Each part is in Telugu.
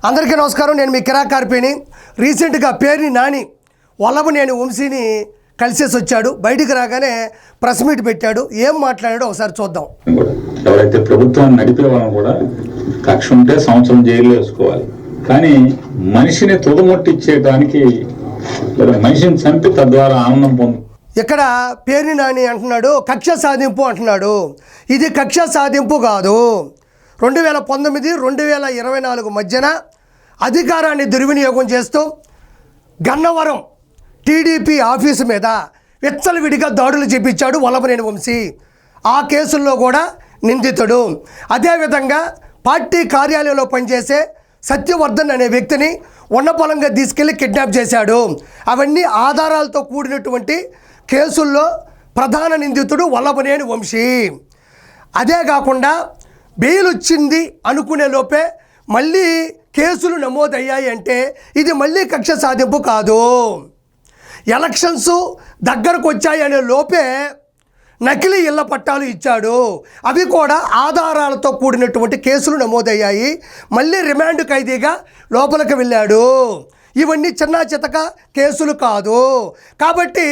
అందరికీ నమస్కారం. నేను మీ కిరా కార్పేని. రీసెంట్గా పేరుని నాని వల్లభనేని వంశీని కలిసేసి వచ్చాడు. బయటికి రాగానే ప్రెస్ మీట్ పెట్టాడు. ఏం మాట్లాడాడో ఒకసారి చూద్దాం. ఎవరైతే ప్రభుత్వాన్ని నడిపే వాళ్ళని కూడా కక్ష ఉంటే సంవత్సరం జైల్లో వేసుకోవాలి, కానీ మనిషిని తుదముట్టిచ్చేయడానికి లేదా మనిషిని చంపి తద్వారా ఆనందం పొందు. ఇక్కడ పేరుని నాని అంటున్నాడు కక్ష సాధింపు అంటున్నాడు. ఇది కక్ష సాధింపు కాదు. 2019, 2024 మధ్యన అధికారాన్ని దుర్వినియోగం చేస్తూ గన్నవరం టీడీపీ ఆఫీసు మీద విచ్చలవిడిగా దాడులు చేపించాడు వల్లభనేని వంశీ. ఆ కేసుల్లో కూడా నిందితుడు. అదేవిధంగా పార్టీ కార్యాలయంలో పనిచేసే సత్యవర్ధన్ అనే వ్యక్తిని ఉన్నపలంగా తీసుకెళ్లి కిడ్నాప్ చేశాడు. అవన్నీ ఆధారాలతో కూడినటువంటి కేసుల్లో ప్రధాన నిందితుడు వల్లభనేని వంశీ. అదే కాకుండా బెయిల్ వచ్చింది అనుకునే లోపే మళ్ళీ కేసులు నమోదయ్యాయి అంటే ఇది మళ్ళీ కక్ష సాధింపు కాదు. ఎలక్షన్స్ దగ్గరకు వచ్చాయనే లోపే నకిలీ ఇళ్ల పట్టాలు ఇచ్చాడు. అవి కూడా ఆధారాలతో కూడినటువంటి కేసులు నమోదయ్యాయి. మళ్ళీ రిమాండ్ ఖైదీగా లోపలికి వెళ్ళాడు. ఇవన్నీ చిన్న చితక కేసులు కాదు. కాబట్టి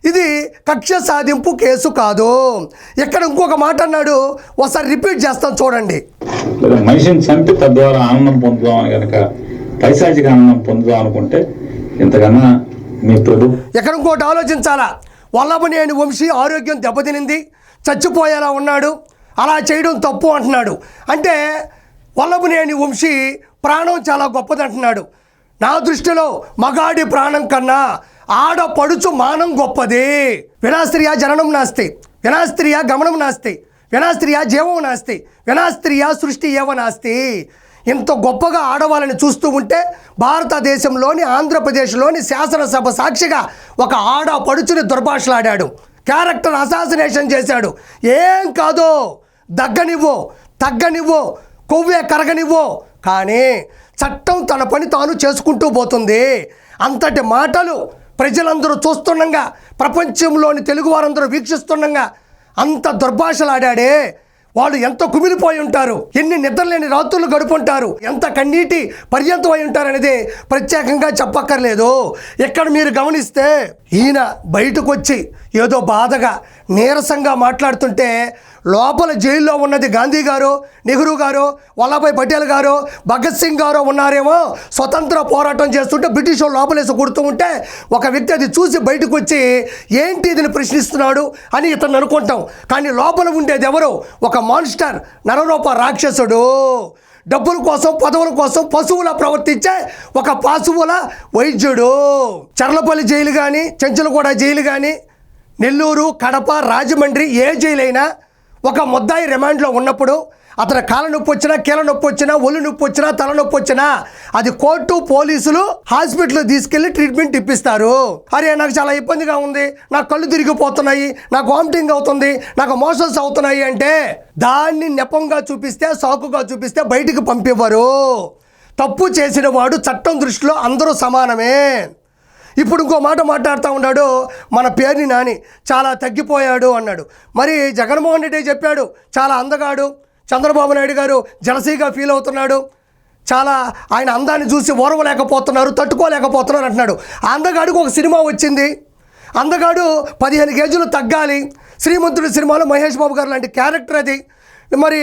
ఇది కక్ష సాధింపు కేసు కాదు. ఇక్కడ ఇంకొక మాట అన్నాడు, ఒకసారి రిపీట్ చేస్తాను చూడండి. మనిషిని చంపి తద్వారా ఆనందం పొందుదాం అని కనుక పైశాచిక ఆనందం పొందుదాం అనుకుంటే ఇంతకన్నా మీ ఇక్కడ ఇంకోటి ఆలోచించాలా. వల్లభనేని వంశీ ఆరోగ్యం దెబ్బతినింది, చచ్చిపోయేలా ఉన్నాడు, అలా చేయడం తప్పు అంటున్నాడు. అంటే వల్లభనేని వంశీ ప్రాణం చాలా గొప్పది అంటున్నాడు. నా దృష్టిలో మగాడి ప్రాణం కన్నా ఆడపడుచు మానం గొప్పది. వినాస్త్రియ జననం నాస్తి, వినాస్త్రియ గమనం నాస్తి, వినాస్త్రియ జీవం నాస్తి, వినాస్త్రియ సృష్టి ఏవ నాస్తి. ఇంత గొప్పగా ఆడవాళ్ళని చూస్తూ ఉంటే భారతదేశంలోని ఆంధ్రప్రదేశ్లోని శాసనసభ సాక్షిగా ఒక ఆడపడుచుని దుర్భాషలాడాడు, క్యారెక్టర్ అసాసినేషన్ చేశాడు. ఏం కాదు, దగ్గనివ్వు, తగ్గనివ్వు, కొవ్వే కరగనివ్వు, కానీ చట్టం తన పని తాను చేసుకుంటూ పోతుంది. అంతటి మాటలు ప్రజలందరూ చూస్తుండగా, ప్రపంచంలోని తెలుగు వారందరూ వీక్షిస్తుండగా అంత దుర్భాషలాడాడే. వాళ్ళు ఎంత కుమిలిపోయి ఉంటారు, ఎన్ని నిద్రలేని రాత్రులు గడుపుంటారు, ఎంత కన్నీటి పర్యంతం అయి ఉంటారు అనేది ప్రత్యేకంగా చెప్పక్కర్లేదు. ఇక్కడ మీరు గమనిస్తే ఈయన బయటకు వచ్చి ఏదో బాధగా నీరసంగా మాట్లాడుతుంటే లోపల జైల్లో ఉన్నది గాంధీ గారు, నెహ్రూ గారు, వల్లభాయ్ పటేల్ గారు, భగత్ సింగ్ గారు ఉన్నారేమో. స్వతంత్ర పోరాటం చేస్తుంటే బ్రిటిష్ వాళ్ళు లోపలేసి కొడుతూ ఉంటే ఒక వ్యక్తి అది చూసి బయటకు వచ్చి ఏంటి ఇదిని ప్రశ్నిస్తున్నాడు అని ఇతను అనుకుంటాం. కానీ లోపల ఉండేది ఎవరు? ఒక మాన్స్టర్, నరరూప రాక్షసుడు. డబ్బుల కోసం, పదవుల కోసం పశువుల ప్రవర్తించే ఒక పశువుల వైద్యుడు. చర్లపల్లి జైలు కానీ, చెంచులగూడ జైలు కానీ, నెల్లూరు, కడప, రాజమండ్రి ఏ జైలు అయినా ఒక ముద్దాయి రిమాండ్లో ఉన్నప్పుడు అతని కాళ్ళ నొప్పి వచ్చినా, కీళ్ళ నొప్పి వచ్చినా, ఒళ్ళు నొప్పి వచ్చినా, తలనొప్పి వచ్చినా అది కోర్టు, పోలీసులు హాస్పిటల్ తీసుకెళ్ళి ట్రీట్మెంట్ ఇప్పిస్తారు. అరే నాకు చాలా ఇబ్బందిగా ఉంది, నాకు కళ్ళు తిరిగిపోతున్నాయి, నాకు వామిటింగ్ అవుతుంది, నాకు మోషన్స్ అవుతున్నాయి అంటే దాన్ని నెపంగా చూపిస్తే, సాకుగా చూపిస్తే బయటికి పంపివ్వరు. తప్పు చేసిన వాడు చట్టం దృష్టిలో అందరూ సమానమే. ఇప్పుడు ఇంకో మాట మాట్లాడుతూ ఉన్నాడు, మన పేరుని నాని చాలా తగ్గిపోయాడు అన్నాడు. మరి జగన్మోహన్ రెడ్డి చెప్పాడు చాలా అందగాడు, చంద్రబాబు నాయుడు గారు జలసీగా ఫీల్ అవుతున్నాడు, చాలా ఆయన అందాన్ని చూసి ఓర్వలేకపోతున్నారు, తట్టుకోలేకపోతున్నారు అంటున్నాడు. ఆ అందగాడికి ఒక సినిమా వచ్చింది. అందగాడు 15 కేజీలు తగ్గాలి. శ్రీమంతుడి సినిమాలో మహేష్ బాబు గారు లాంటి క్యారెక్టర్ అది. మరి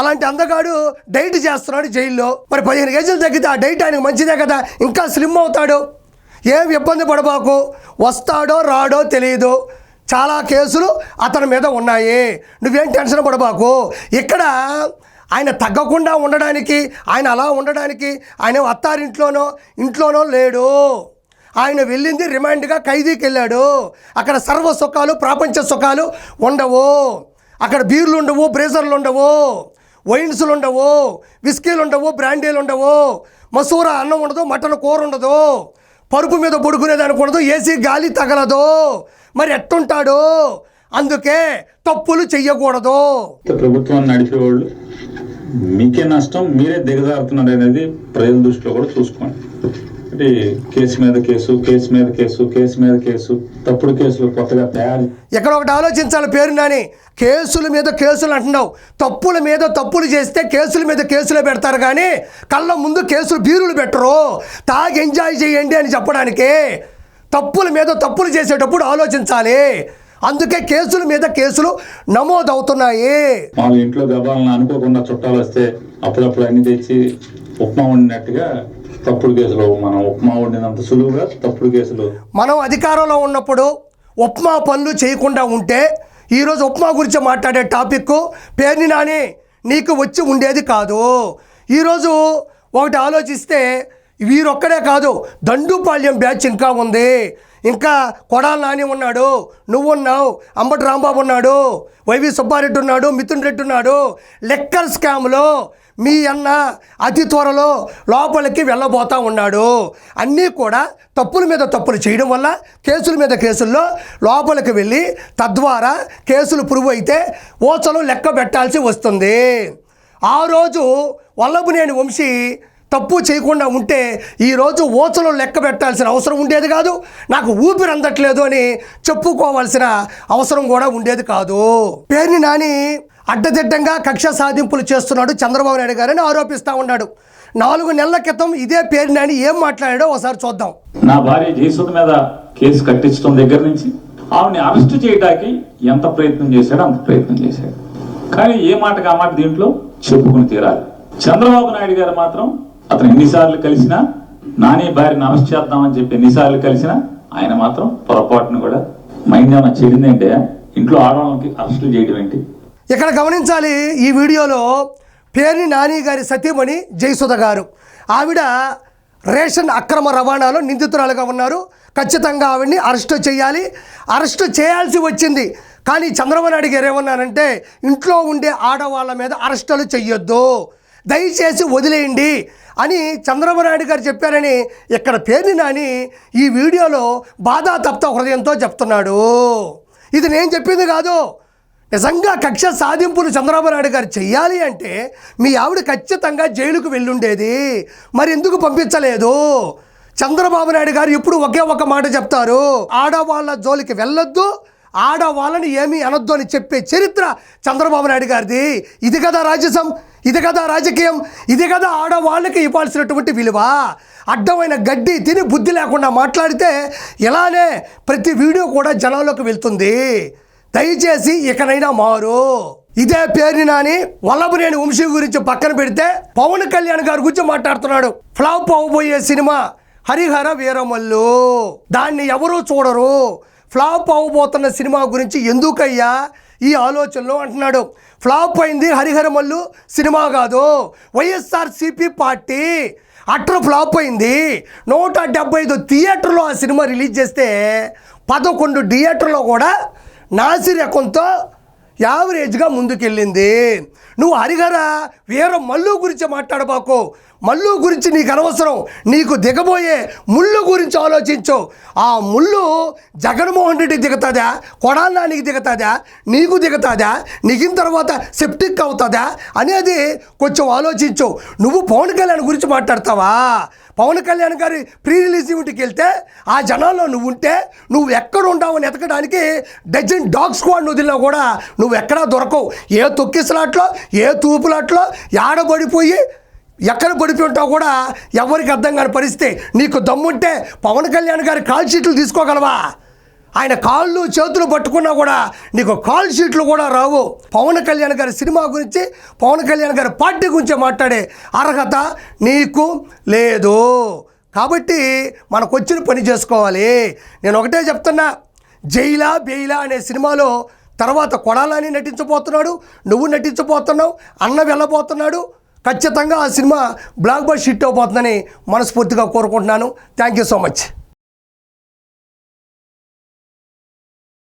అలాంటి అందగాడు డైట్ చేస్తున్నాడు జైల్లో. మరి 15 కేజీలు తగ్గితే ఆ డైట్ ఆయనకు మంచిదే కదా, ఇంకా స్లిమ్ అవుతాడు. ఏం ఇబ్బంది పడబాకు, వస్తాడో రాడో తెలియదు. చాలా కేసులు అతని మీద ఉన్నాయి, నువ్వేం టెన్షన్ పడబాకు. ఇక్కడ ఆయన తగ్గకుండా ఉండడానికి, ఆయన అలా ఉండడానికి ఆయన అత్తారింట్లోనో ఇంట్లోనో లేడు. ఆయన వెళ్ళింది రిమాండ్గా ఖైదీకి వెళ్ళాడు. అక్కడ సర్వ సుఖాలు, ప్రపంచ సుఖాలు ఉండవు. అక్కడ బీర్లు ఉండవు, బ్రేజర్లు ఉండవు, వైన్స్లు ఉండవు, విస్కీలు ఉండవు, బ్రాండీలు ఉండవు, మసూరా అన్నం ఉండదు, మటన్ కూర ఉండదు, పరుపు మీద పడుకునేదానికి ఉండదు, ఏసీ గాలి తగలదు. మరి ఎట్టుంటాడు? అందుకే తప్పులు చెయ్యకూడదు. ప్రభుత్వాన్ని నడిపేవాళ్ళు మీకే నష్టం, మీరే దిగజారుతున్నారు అనేది ప్రజల దృష్టిలో కూడా చూసుకోండి. అంటే కేసు మీద కేసు, కేసు మీద కేసు, కేసు మీద కేసు, తప్పుడు కేసులు కొత్తగా తయారు. ఇక్కడ ఒకటి ఆలోచించాలి పేరు నాని, కేసుల మీద కేసులు అంటున్నావు. తప్పుల మీద తప్పులు చేస్తే కేసుల మీద కేసులే పెడతారు కానీ కళ్ళ ముందు కేసులు బీరులు పెట్టరు. తాగి ఎంజాయ్ చేయండి అని చెప్పడానికి. తప్పుల మీద తప్పులు చేసేటప్పుడు ఆలోచించాలి. అందుకే కేసుల మీద కేసులు నమోదవుతున్నాయి. మా ఇంట్లో గబాలను అనుకోకుండా చుట్టాలు వస్తే అప్పుడప్పుడు అన్ని తెచ్చి ఉప్మా వండినట్టుగా తప్పుడు కేసులు, మనం ఉప్మా వండినంత సులువుగా తప్పుడు కేసులు. మనం అధికారంలో ఉన్నప్పుడు ఉప్మా పనులు చేయకుండా ఉంటే ఈరోజు ఉప్మా గురించి మాట్లాడే టాపిక్ పేర్ని నాని నీకు వచ్చి ఉండేది కాదు. ఈరోజు ఒకటి ఆలోచిస్తే వీరొక్కడే కాదు, దండుపాళ్యం బ్యాచ్ ఇంకా ఉంది. ఇంకా కొడాల నాని ఉన్నాడు, నువ్వున్నావు, అంబటి రాంబాబు ఉన్నాడు, వైవి సుబ్బారెడ్డి ఉన్నాడు, మిథున్ రెడ్డి ఉన్నాడు. లెక్కర్ స్కామ్లో మీ అన్న అతి త్వరలో లోపలికి వెళ్ళబోతా ఉన్నాడు. అన్నీ కూడా తప్పుల మీద తప్పులు చేయడం వల్ల కేసుల మీద కేసుల్లో లోపలికి వెళ్ళి తద్వారా కేసులు ప్రూవ్ అయితే ఓచలు లెక్క పెట్టాల్సి వస్తుంది. ఆ రోజు వల్లభనేని వంశీ తప్పు చేయకుండా ఉంటే ఈరోజు ఓచలు లెక్క పెట్టాల్సిన అవసరం ఉండేది కాదు. నాకు ఊపిరి అందట్లేదు అని చెప్పుకోవాల్సిన అవసరం కూడా ఉండేది కాదు. పేర్ని నాని అడ్డదిడ్డంగా కక్ష సాధింపులు చేస్తున్నాడు చంద్రబాబు నాయుడు గారని ఆరోపిస్తూ ఉన్నాడు. 4 నెలల క్రితం ఇదే పేర్ని నాని ఏం మాట్లాడాడో ఒకసారి చూద్దాం. నా భార్య జయసుధ మీద కేసు కట్టించడం దగ్గర నుంచి ఆమెని అరెస్ట్ చేయడానికి ఎంత ప్రయత్నం చేశాడో అంత ప్రయత్నం చేశాడు. కానీ ఏ మాటకి ఆ మాట దీంట్లో చెప్పుకుని తీరాలి. చంద్రబాబు నాయుడు గారు మాత్రం అతను ఎన్నిసార్లు కలిసినా, నాని భార్యను అరెస్ట్ చేద్దామని చెప్పి ఎన్నిసార్లు కలిసినా ఆయన మాత్రం పొరపాటును కూడా మైండ్ ఏమైనా చెడిందంటే ఇంట్లో ఆడవాళ్ళకి అరెస్టులు చేయడం ఏంటి? ఇక్కడ గమనించాలి. ఈ వీడియోలో పేర్ని నాని గారి సతీమణి జయసుధ గారు, ఆవిడ రేషన్ అక్రమ రవాణాలో నిందితురాలుగా ఉన్నారు. ఖచ్చితంగా ఆవిడ్ని అరెస్టు చేయాలి. అరెస్టు చేయాల్సి వచ్చింది. కానీ చంద్రబాబు నాయుడు గారు ఏమన్నారంటే ఇంట్లో ఉండే ఆడవాళ్ళ మీద అరెస్టులు చెయ్యొద్దు, దయచేసి వదిలేయండి అని చంద్రబాబు నాయుడు గారు చెప్పారని ఇక్కడ పేర్ని నాని ఈ వీడియోలో బాధాతప్త హృదయంతో చెప్తున్నాడు. ఇది నేను చెప్పింది కాదు. నిజంగా కక్ష సాధింపులు చంద్రబాబు నాయుడు గారు చెయ్యాలి అంటే మీ ఆవిడ ఖచ్చితంగా జైలుకు వెళ్ళుండేది. మరి ఎందుకు పంపించలేదు? చంద్రబాబు నాయుడు గారు ఇప్పుడు ఒకే ఒక మాట చెప్తారు, ఆడవాళ్ళ జోలికి వెళ్ళొద్దు, ఆడవాళ్ళని ఏమీ అనొద్దు అని చెప్పే చరిత్ర చంద్రబాబు నాయుడు గారిది. ఇది కదా రాజ్యసం, ఇది కదా రాజకీయం, ఇది కదా ఆడవాళ్ళకి ఇవ్వాల్సినటువంటి విలువ. అడ్డమైన గడ్డి తిని బుద్ధి లేకుండా మాట్లాడితే ఇలానే ప్రతి వీడియో కూడా జనాల్లోకి వెళ్తుంది. దయచేసి ఇకనైనా మారు. ఇదే పేర్ని నాని వల్లభనేని వంశీ గురించి పక్కన పెడితే పవన్ కళ్యాణ్ గారి గురించి మాట్లాడుతున్నాడు. ఫ్లాప్ అవ్వబోయే సినిమా హరిహర వీరమల్లు, దాన్ని ఎవరూ చూడరు. ఫ్లాప్ అవ్వబోతున్న సినిమా గురించి ఎందుకయ్యా ఈ ఆలోచనలో అంటున్నాడు. ఫ్లాప్ అయింది హరిహరమల్లు సినిమా కాదు, వైఎస్ఆర్సీపీ పార్టీ అట్టర్ ఫ్లాప్ అయింది. 175 థియేటర్లో ఆ సినిమా రిలీజ్ చేస్తే 11 థియేటర్లో కూడా నాసిరకంతో యావరేజ్గా ముందుకెళ్ళింది. నువ్వు హరిహర వీర మల్లు గురించి మాట్లాడబాకు. మల్లు గురించి నీకు అనవసరం. నీకు దిగబోయే ముళ్ళు గురించి ఆలోచించు. ఆ ముళ్ళు జగన్మోహన్ రెడ్డికి దిగుతుందా, కొడాల నానికి దిగుతుందా, నీకు దిగుతుందా, నీకిన తర్వాత సెప్టిక్ అవుతుందా అనేది కొంచెం ఆలోచించు. నువ్వు పవన్ కళ్యాణ్ గురించి మాట్లాడతావా? పవన్ కళ్యాణ్ గారి ప్రీ రిలీజ్ ఈవెంట్కి వెళ్తే ఆ జనాల్లో నువ్వు ఉంటే నువ్వు ఎక్కడ ఉంటావని ఎతకడానికి డజన్ డాగ్ స్క్వాడ్ వదిలినా కూడా నువ్వు ఎక్కడా దొరకవు. ఏ తొక్కిసలాట్లో, ఏ తూపులాట్లో ఆడబడిపోయి ఎక్కడ పడిపోయి ఉంటావు కూడా ఎవరికి అర్థం కాని పరిస్థితి. నీకు దమ్ముంటే పవన్ కళ్యాణ్ గారి కాల్ షీట్లు తీసుకోగలవా? ఆయన కాళ్ళు చేతులు పట్టుకున్నా కూడా నీకు కాల్ షీట్లు కూడా రావు. పవన్ కళ్యాణ్ గారి సినిమా గురించి, పవన్ కళ్యాణ్ గారి పార్టీ గురించి మాట్లాడే అర్హత నీకు లేదు. కాబట్టి మనకు వచ్చిన పని చేసుకోవాలి. నేను ఒకటే చెప్తున్నా, జైలా బెయిలా అనే సినిమాలో తర్వాత కొడాలని నటించబోతున్నాడు, నువ్వు నటించబోతున్నావు, అన్న వెళ్ళబోతున్నాడు. ఖచ్చితంగా ఆ సినిమా బ్లాక్ బస్టర్ హిట్ అవబోతుందని మనస్ఫూర్తిగా కోరుకుంటున్నాను. Thank you so much.